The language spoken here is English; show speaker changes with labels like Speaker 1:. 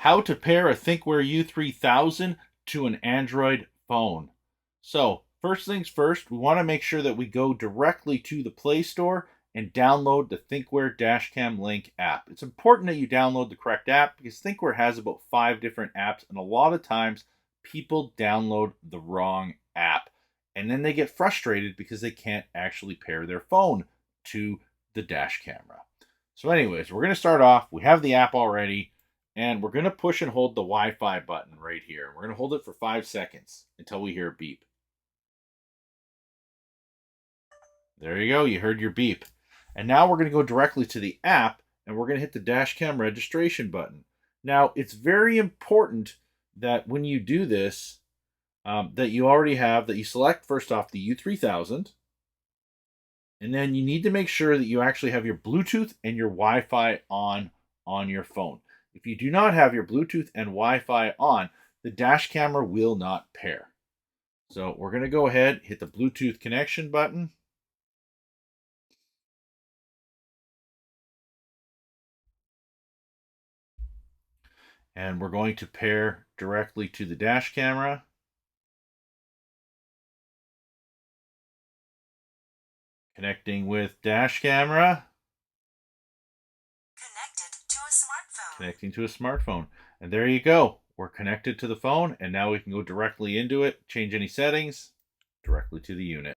Speaker 1: How to pair a Thinkware U3000 to an Android phone. So, first things first, we want to make sure that we go directly to the Play Store and download the Thinkware Dashcam Link app. It's important that you download the correct app because Thinkware has about 5 different apps, and a lot of times people download the wrong app. And then they get frustrated because they can't actually pair their phone to the dash camera. So anyways, we're going to start off. We have the app already. And we're going to push and hold the Wi-Fi button right here. We're going to hold it for 5 seconds until we hear a beep. There you go. You heard your beep. And now we're going to go directly to the app and we're going to hit the dashcam registration button. Now, it's very important that when you do this, that you select first off the U3000. And then you need to make sure that you actually have your Bluetooth and your Wi-Fi on your phone. If you do not have your Bluetooth and Wi-Fi on, the dash camera will not pair. So we're going to go ahead, hit the Bluetooth connection button. And we're going to pair directly to the dash camera. Connecting with dash camera. Connecting to a smartphone. And there you go. We're connected to the phone, and now we can go directly into it, change any settings directly to the unit.